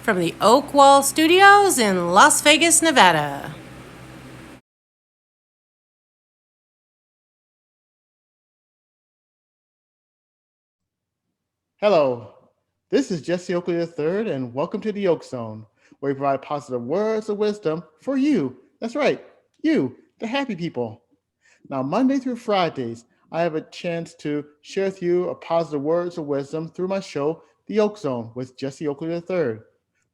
from the Oak Wall Studios in Las Vegas, Nevada. Hello, this is Jesse Oakley III, and welcome to the Oak Zone, where we provide positive words of wisdom for you. That's right, you, the happy people. Now, Monday through Fridays, I have a chance to share with you a positive words of wisdom through my show, The Oak Zone, with Jesse Oakley III.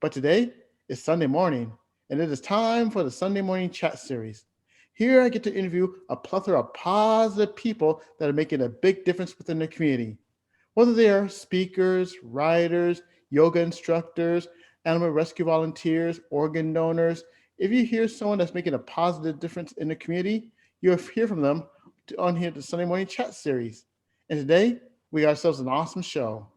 But today is Sunday morning, and it is time for the Sunday morning chat series. Here I get to interview a plethora of positive people that are making a big difference within the community. Whether they are speakers, writers, yoga instructors, animal rescue volunteers, organ donors, if you hear someone that's making a positive difference in the community, you'll hear from them on here the Sunday morning chat series. And today, we got ourselves an awesome show.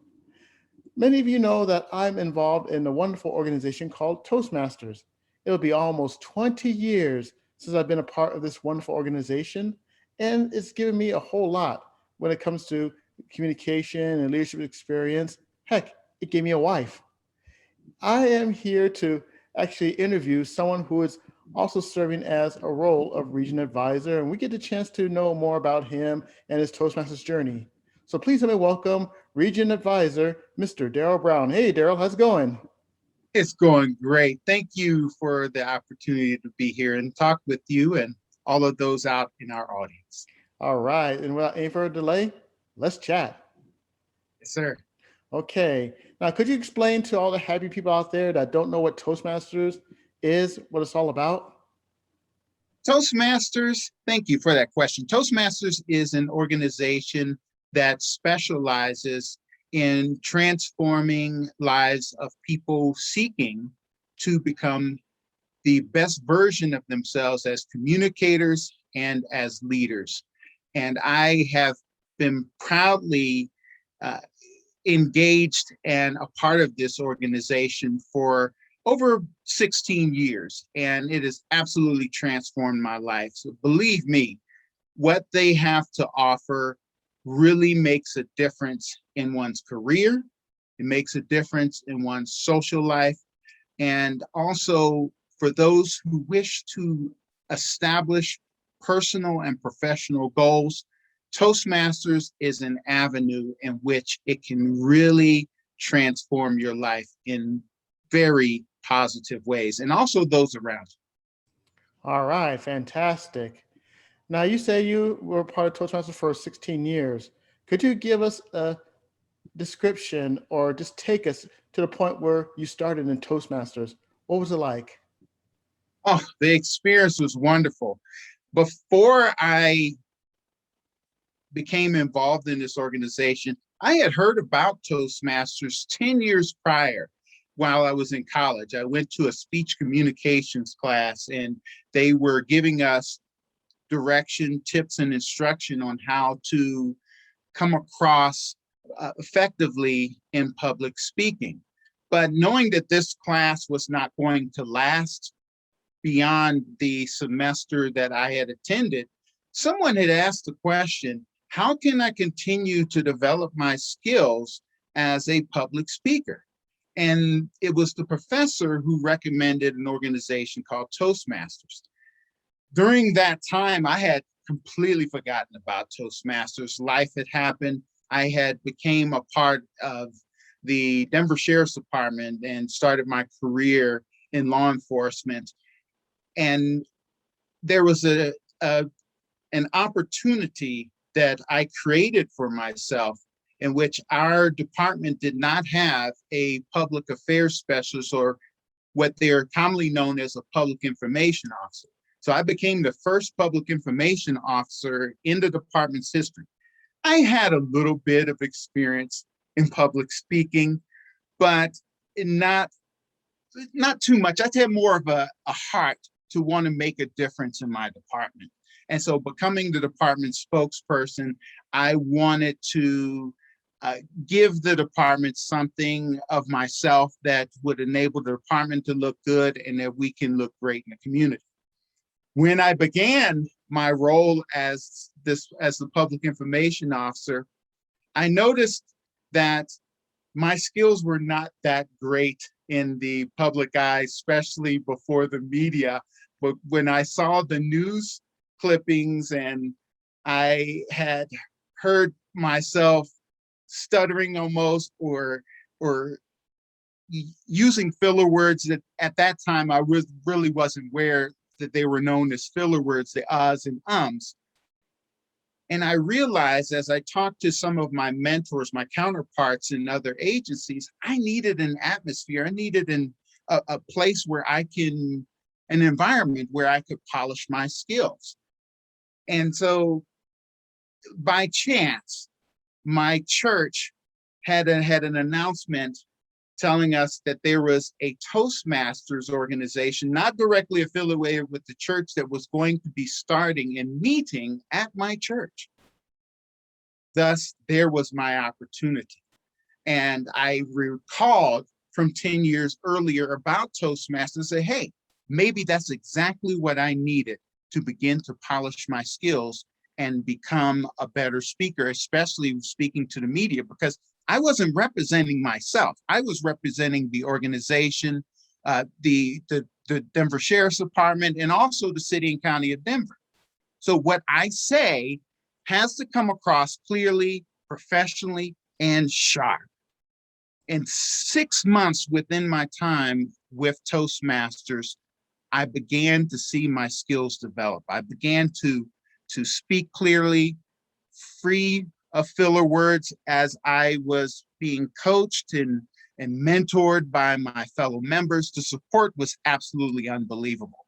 Many of you know that I'm involved in a wonderful organization called Toastmasters. It'll be almost 20 years since I've been a part of this wonderful organization, and it's given me a whole lot when it comes to communication and leadership experience. Heck, it gave me a wife. I am here to actually interview someone who is also serving as a role of region advisor, and we get the chance to know more about him and his Toastmasters journey. So please let me welcome region advisor, Mr. Darryle Brown. Hey, Darryle, how's it going? It's going great. Thank you for the opportunity to be here and talk with you and all of those out in our audience. All right, and without any further delay, let's chat. Yes, sir. Okay, now could you explain to all the happy people out there that don't know what Toastmasters is, what it's all about? Toastmasters, thank you for that question. Toastmasters is an organization that specializes in transforming lives of people seeking to become the best version of themselves as communicators and as leaders. And I have been proudly uh, engaged and a part of this organization for over 16 years, and it has absolutely transformed my life. So believe me, what they have to offer really makes a difference in one's career. It makes a difference in one's social life. And also for those who wish to establish personal and professional goals, Toastmasters is an avenue in which it can really transform your life in very positive ways and also those around you. All right, fantastic. Now, you say you were part of Toastmasters for 16 years. Could you give us a description or just take us to the point where you started in Toastmasters? What was it like? Oh, the experience was wonderful. Before I became involved in this organization, I had heard about Toastmasters 10 years prior while I was in college. I went to a speech communications class and they were giving us direction, tips, and instruction on how to come across effectively in public speaking. But knowing that this class was not going to last beyond the semester that I had attended, someone had asked the question, how can I continue to develop my skills as a public speaker? And it was the professor who recommended an organization called Toastmasters. During that time, I had completely forgotten about Toastmasters. Life had happened. I had became a part of the Denver Sheriff's Department and started my career in law enforcement. And there was a an opportunity that I created for myself in which our department did not have a public affairs specialist or what they're commonly known as a public information officer. So I became the first public information officer in the department's history. I had a little bit of experience in public speaking, but not not too much. I had more of a heart to want to make a difference in my department. And so becoming the department spokesperson, I wanted to uh, give the department something of myself that would enable the department to look good and that we can look great in the community. When I began my role as the public information officer, I noticed that my skills were not that great in the public eye, especially before the media. But when I saw the news clippings and I had heard myself stuttering almost or using filler words that at that time I really wasn't aware that they were known as filler words, the uhs and ums. And I realized as I talked to some of my mentors, my counterparts in other agencies, I needed an atmosphere. I needed a place where an environment where I could polish my skills. And so by chance, my church had an announcement telling us that there was a Toastmasters organization, not directly affiliated with the church, that was going to be starting and meeting at my church. Thus, there was my opportunity. And I recalled from 10 years earlier about Toastmasters and say, hey, maybe that's exactly what I needed to begin to polish my skills and become a better speaker, especially speaking to the media, because I wasn't representing myself. I was representing the organization, the Denver Sheriff's Department, and also the city and county of Denver. So what I say has to come across clearly, professionally, and sharp. In 6 months within my time with Toastmasters, I began to see my skills develop. I began to speak clearly, free of filler words, as I was being coached and mentored by my fellow members. The support was absolutely unbelievable.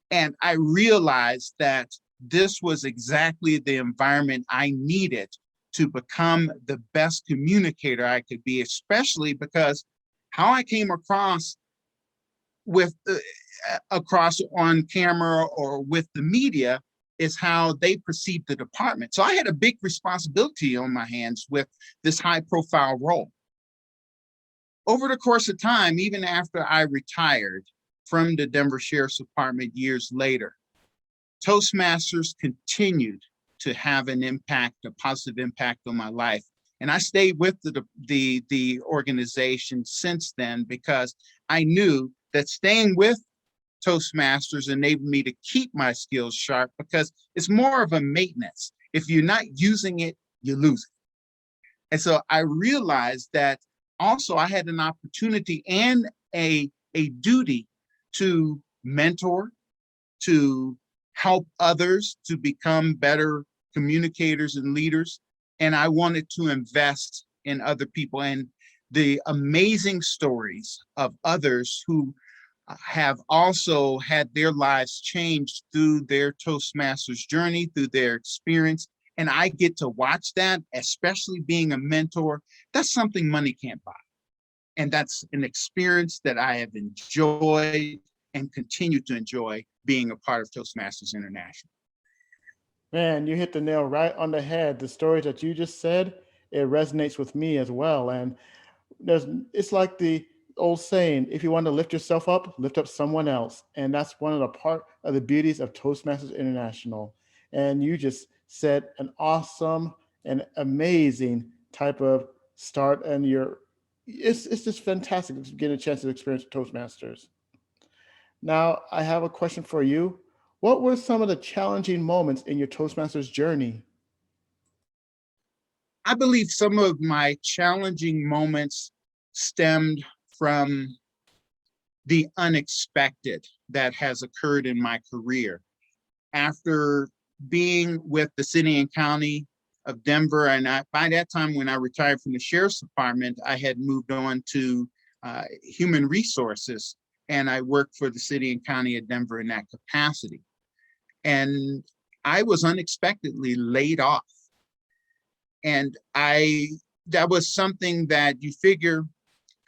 And I realized that this was exactly the environment I needed to become the best communicator I could be, especially because how I came across on camera or with the media is how they perceive the department. So I had a big responsibility on my hands with this high profile role. Over the course of time, even after I retired from the Denver Sheriff's Department years later, Toastmasters continued to have an impact, a positive impact on my life. And I stayed with the organization since then because I knew that staying with Toastmasters enabled me to keep my skills sharp, because it's more of a maintenance. If you're not using it, you lose it. And so I realized that also I had an opportunity and a duty to mentor, to help others to become better communicators and leaders. And I wanted to invest in other people and the amazing stories of others who have also had their lives changed through their Toastmasters journey, through their experience. And I get to watch that, especially being a mentor. That's something money can't buy. And that's an experience that I have enjoyed and continue to enjoy being a part of Toastmasters International. Man, you hit the nail right on the head. The stories that you just said, it resonates with me as well. And it's like the old saying, if you want to lift yourself up, lift up someone else. And that's one of the part of the beauties of Toastmasters International. And you just said an awesome and amazing type of start, and it's just fantastic to get a chance to experience Toastmasters. Now, I have a question for you. What were some of the challenging moments in your Toastmasters journey? I believe some of my challenging moments stemmed from the unexpected that has occurred in my career. After being with the city and county of Denver, and by that time when I retired from the Sheriff's Department, I had moved on to human resources, and I worked for the city and county of Denver in that capacity. And I was unexpectedly laid off. And that was something that you figure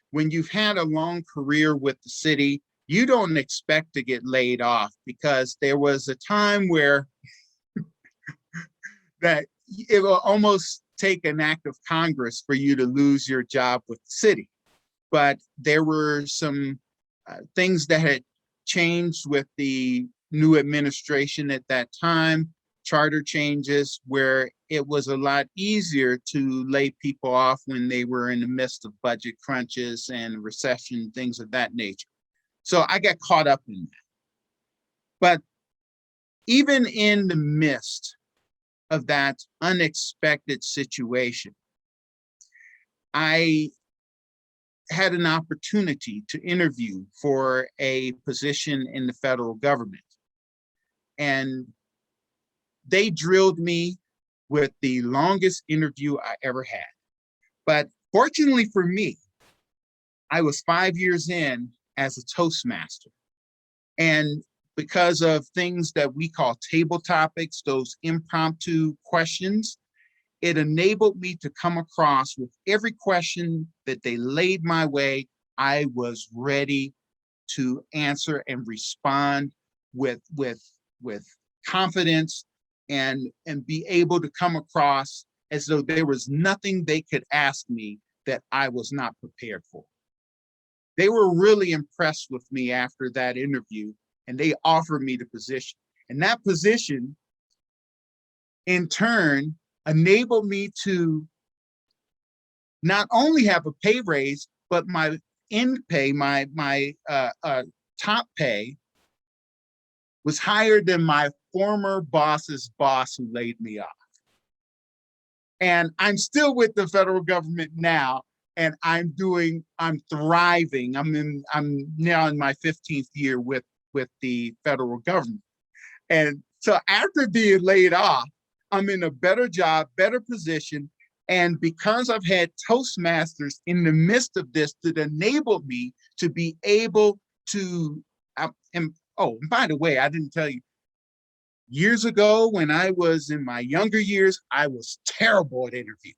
when you've had a long career with the city, you don't expect to get laid off, because there was a time where that it will almost take an act of Congress for you to lose your job with the city. But there were some things that had changed with the new administration at that time. charter changes where it was a lot easier to lay people off when they were in the midst of budget crunches and recession, things of that nature. So I got caught up in that. But even in the midst of that unexpected situation, I had an opportunity to interview for a position in the federal government. And they drilled me with the longest interview I ever had. But fortunately for me, I was 5 years in as a Toastmaster. And because of things that we call table topics, those impromptu questions, it enabled me to come across with every question that they laid my way. I was ready to answer and respond with confidence and be able to come across as though there was nothing they could ask me that I was not prepared for. They were really impressed with me after that interview, and they offered me the position. And that position, in turn, enabled me to not only have a pay raise, but my end pay, my top pay was higher than my former boss's boss who laid me off. And I'm still with the federal government now, and I'm thriving. I'm now in my 15th year with the federal government. And so after being laid off, I'm in a better job, better position. And because I've had Toastmasters in the midst of this that enabled me to be able to, and by the way, I didn't tell you, years ago when I was in my younger years, I was terrible at interviewing.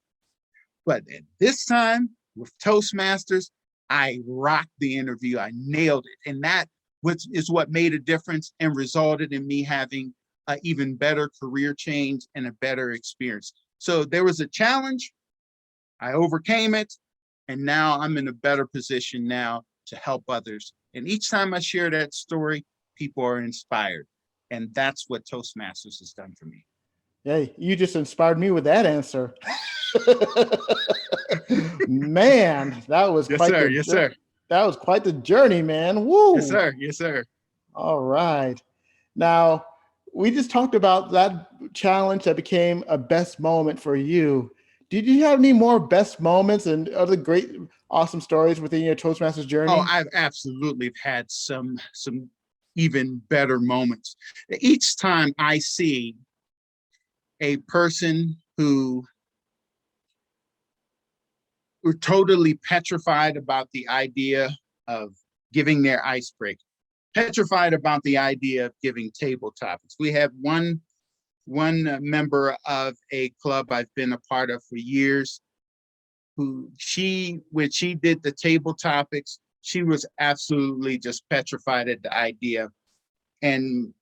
But at this time with Toastmasters, I rocked the interview, I nailed it. And that is what made a difference and resulted in me having an even better career change and a better experience. So there was a challenge, I overcame it, and now I'm in a better position now to help others. And each time I share that story, people are inspired. And that's what Toastmasters has done for me. Yeah, you just inspired me with that answer. Man, that was that was quite the journey, man. Woo! Yes, sir. Yes, sir. All right. Now, we just talked about that challenge that became a best moment for you. Did you have any more best moments and other great, awesome stories within your Toastmasters journey? Oh, I've absolutely had some even better moments. Each time I see a person who were totally petrified about the idea of giving their icebreaker, petrified about the idea of giving table topics. We have one member of a club I've been a part of for years, who when she did the table topics, she was absolutely just petrified at the idea. And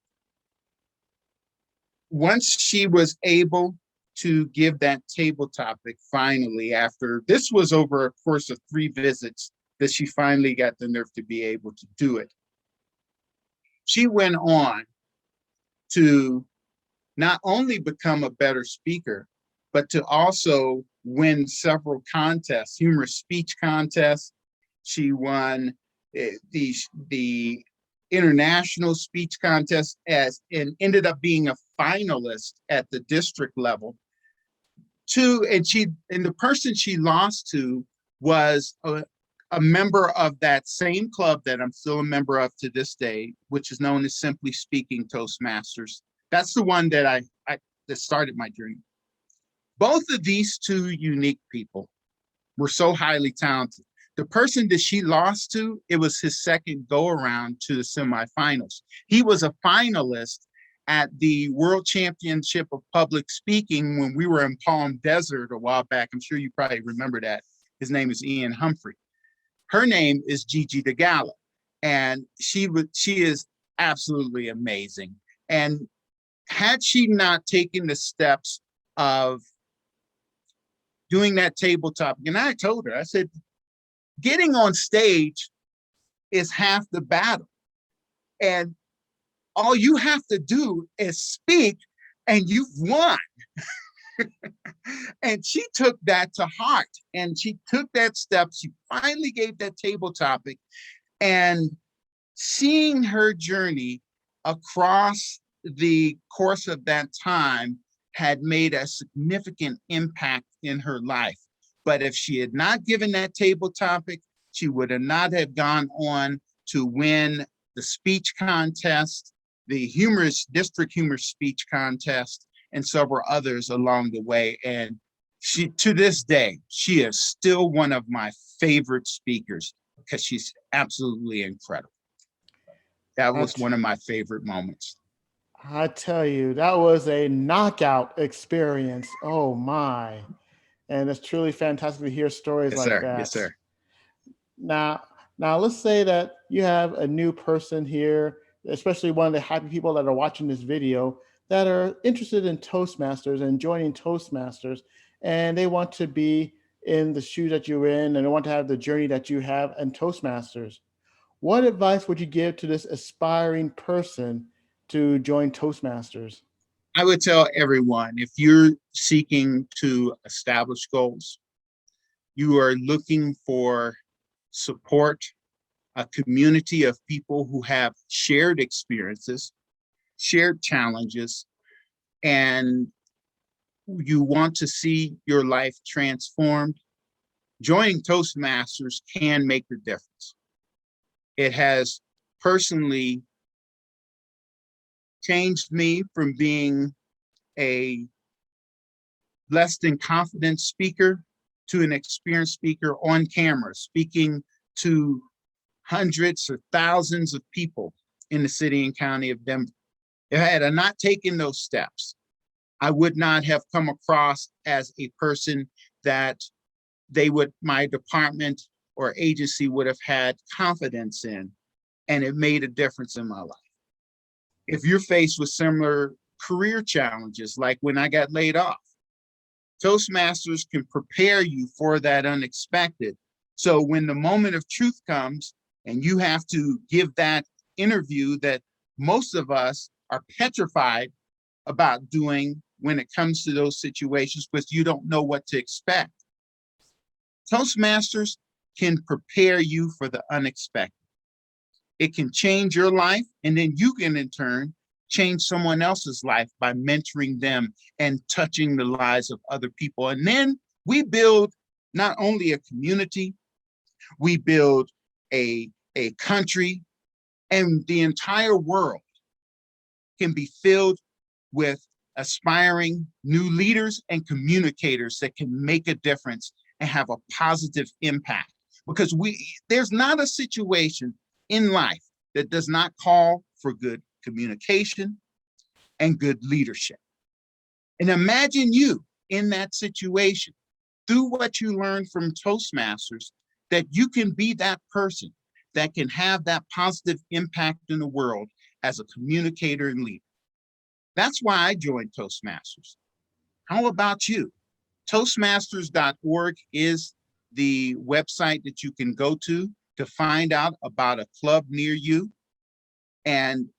once she was able to give that table topic, finally, after this was over a course of 3 visits, that she finally got the nerve to be able to do it. She went on to not only become a better speaker, but to also win several contests, humorous speech contests. She won the international speech contest and ended up being a finalist at the district level. And the person she lost to was a member of that same club that I'm still a member of to this day, which is known as Simply Speaking Toastmasters. That's the one that that started my journey. Both of these two unique people were so highly talented. The person that she lost to, it was his second go around to the semifinals. He was a finalist at the World Championship of Public Speaking when we were in Palm Desert a while back. I'm sure you probably remember that. His name is Ian Humphrey. Her name is Gigi DeGala, and she is absolutely amazing. And had she not taken the steps of doing that table topic, and I told her, I said, getting on stage is half the battle. And all you have to do is speak and you've won. And she took that to heart, and she took that step. She finally gave that table topic, and seeing her journey across the course of that time had made a significant impact in her life. But if she had not given that table topic, she would have not have gone on to win the speech contest, the district humor speech contest, and several others along the way. And she, to this day, she is still one of my favorite speakers because she's absolutely incredible. That was one of my favorite moments. I tell you, that was a knockout experience. Oh my. And it's truly fantastic to hear stories Yes, like sir. that. Yes, sir. Now, let's say that you have a new person here, especially one of the happy people that are watching this video that are interested in Toastmasters and joining Toastmasters, and they want to be in the shoes that you're in and they want to have the journey that you have in Toastmasters. What advice would you give to this aspiring person to join Toastmasters? I would tell everyone, if you're seeking to establish goals, you are looking for support, a community of people who have shared experiences, shared challenges, and you want to see your life transformed, joining Toastmasters can make the difference. It has personally changed me from being a less than confident speaker to an experienced speaker on camera, speaking to hundreds or thousands of people in the city and county of Denver. Had I not taken those steps, I would not have come across as a person that my department or agency would have had confidence in, and it made a difference in my life. If you're faced with similar career challenges, like when I got laid off, Toastmasters can prepare you for that unexpected. So when the moment of truth comes and you have to give that interview that most of us are petrified about doing when it comes to those situations, because you don't know what to expect, Toastmasters can prepare you for the unexpected. It can change your life, and then you can in turn change someone else's life by mentoring them and touching the lives of other people. And then we build not only a community, we build a country, and the entire world can be filled with aspiring new leaders and communicators that can make a difference and have a positive impact. Because there's not a situation in life that does not call for good communication and good leadership. And imagine you in that situation through what you learned from Toastmasters, that you can be that person that can have that positive impact in the world as a communicator and leader. That's why I joined Toastmasters. How about you? Toastmasters.org is the website that you can go to find out about a club near you. And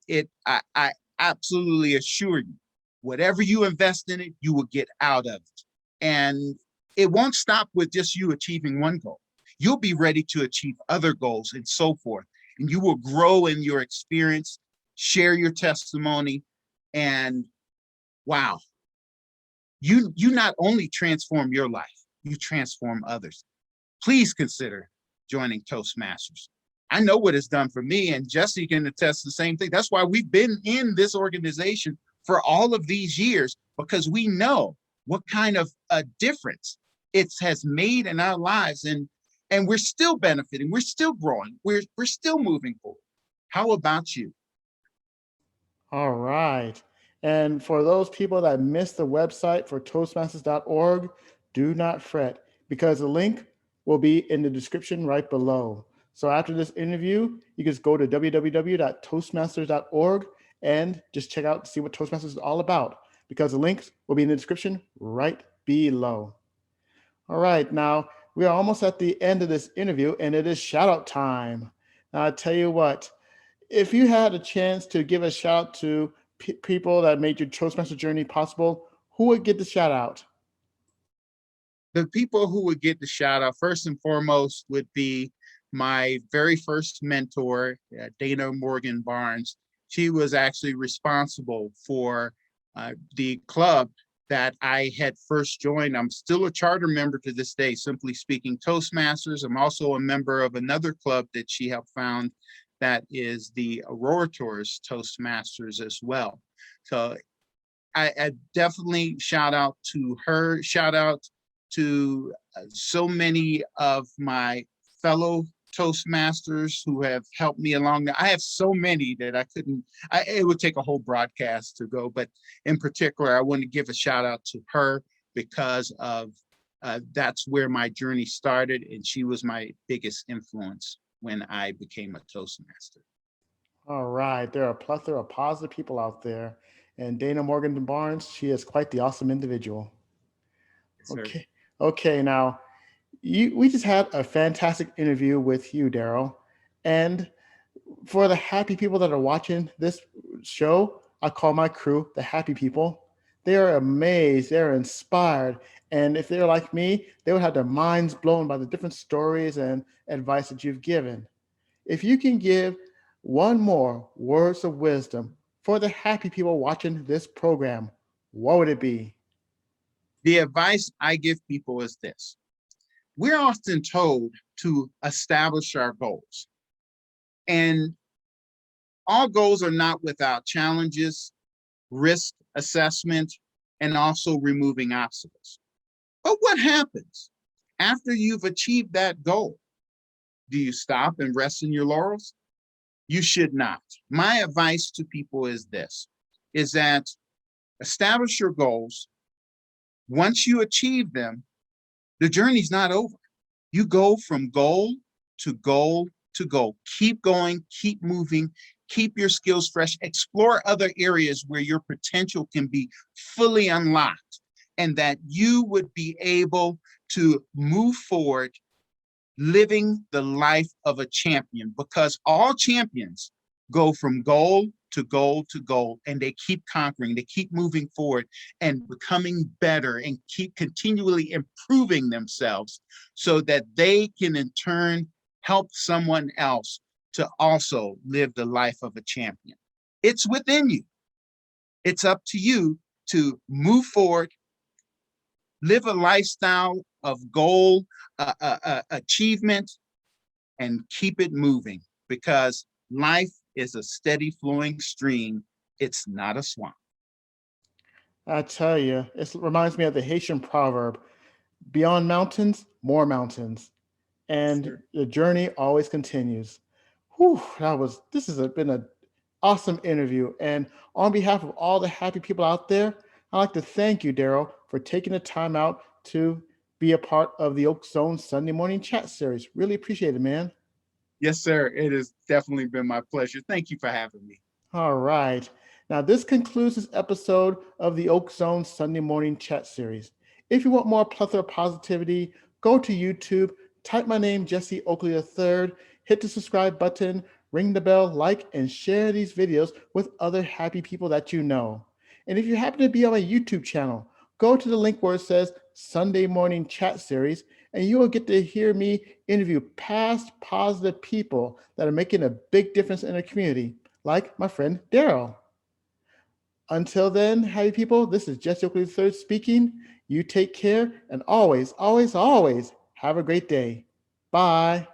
I absolutely assure you, whatever you invest in it, you will get out of it. And it won't stop with just you achieving one goal. You'll be ready to achieve other goals and so forth. And you will grow in your experience, share your testimony, and wow, you not only transform your life, you transform others. Please consider joining Toastmasters. I know what it's done for me, and Jesse can attest the same thing. That's why we've been in this organization for all of these years, because we know what kind of a difference it has made in our lives, and we're still benefiting, we're still growing, we're still moving forward. How about you? All right. And for those people that missed the website for Toastmasters.org, do not fret, because the link will be in the description right below. So after this interview, you can just go to www.toastmasters.org and just check out, see what Toastmasters is all about, because the links will be in the description right below. All right, now we are almost at the end of this interview, and it is shout out time. Now, I tell you what, if you had a chance to give a shout out to people that made your Toastmaster journey possible, who would get the shout out? The people who would get the shout out first and foremost would be my very first mentor, Dana Morgan Barnes. She was actually responsible for the club that I had first joined. I'm still a charter member to this day, Simply Speaking Toastmasters. I'm also a member of another club that she helped found that is the Orators Toastmasters as well. So I definitely shout out to her, shout out to so many of my fellow Toastmasters who have helped me along. I have so many that it would take a whole broadcast to go, but in particular, I want to give a shout out to her because of that's where my journey started, and she was my biggest influence when I became a Toastmaster. All right, there are a plethora of positive people out there, and Dana Morgan Barnes, she is quite the awesome individual. Sir. Okay, okay, now we just had a fantastic interview with you, Darryle, and for the happy people that are watching this show, I call my crew the happy people. They are amazed, they're inspired, and if they're like me, they would have their minds blown by the different stories and advice that you've given. If you can give one more words of wisdom for the happy people watching this program, what would it be? The advice I give people is this. We're often told to establish our goals. And all goals are not without challenges, risk assessment, and also removing obstacles. But what happens after you've achieved that goal? Do you stop and rest in your laurels? You should not. My advice to people is this, is that establish your goals. Once you achieve them, the journey's not over. You go from goal to goal to goal. Keep going, keep moving, keep your skills fresh, explore other areas where your potential can be fully unlocked, and that you would be able to move forward living the life of a champion, because all champions go from goal to goal to goal, and they keep conquering, they keep moving forward and becoming better and keep continually improving themselves so that they can in turn help someone else to also live the life of a champion. It's within you. It's up to you to move forward, live a lifestyle of goal achievement, and keep it moving, because life is a steady flowing stream. It's not a swamp. I tell you, it reminds me of the Haitian proverb, beyond mountains, more mountains. And Sure. the journey always continues. Whew, this has been an awesome interview. And on behalf of all the happy people out there, I'd like to thank you, Darryle, for taking the time out to be a part of the Oak Zone Sunday morning chat series. Really appreciate it, man. Yes, sir. It has definitely been my pleasure. Thank you for having me. All right. Now, this concludes this episode of the Oak Zone Sunday morning chat series. If you want more plethora of positivity, go to YouTube, type my name, Jesse Oakley III, hit the subscribe button, ring the bell, like, and share these videos with other happy people that you know. And if you happen to be on my YouTube channel, go to the link where it says Sunday morning chat series, and you will get to hear me interview past positive people that are making a big difference in the community, like my friend Darryle. Until then, happy people, this is Jesse Oakley III speaking. You take care, and always, always, always have a great day. Bye.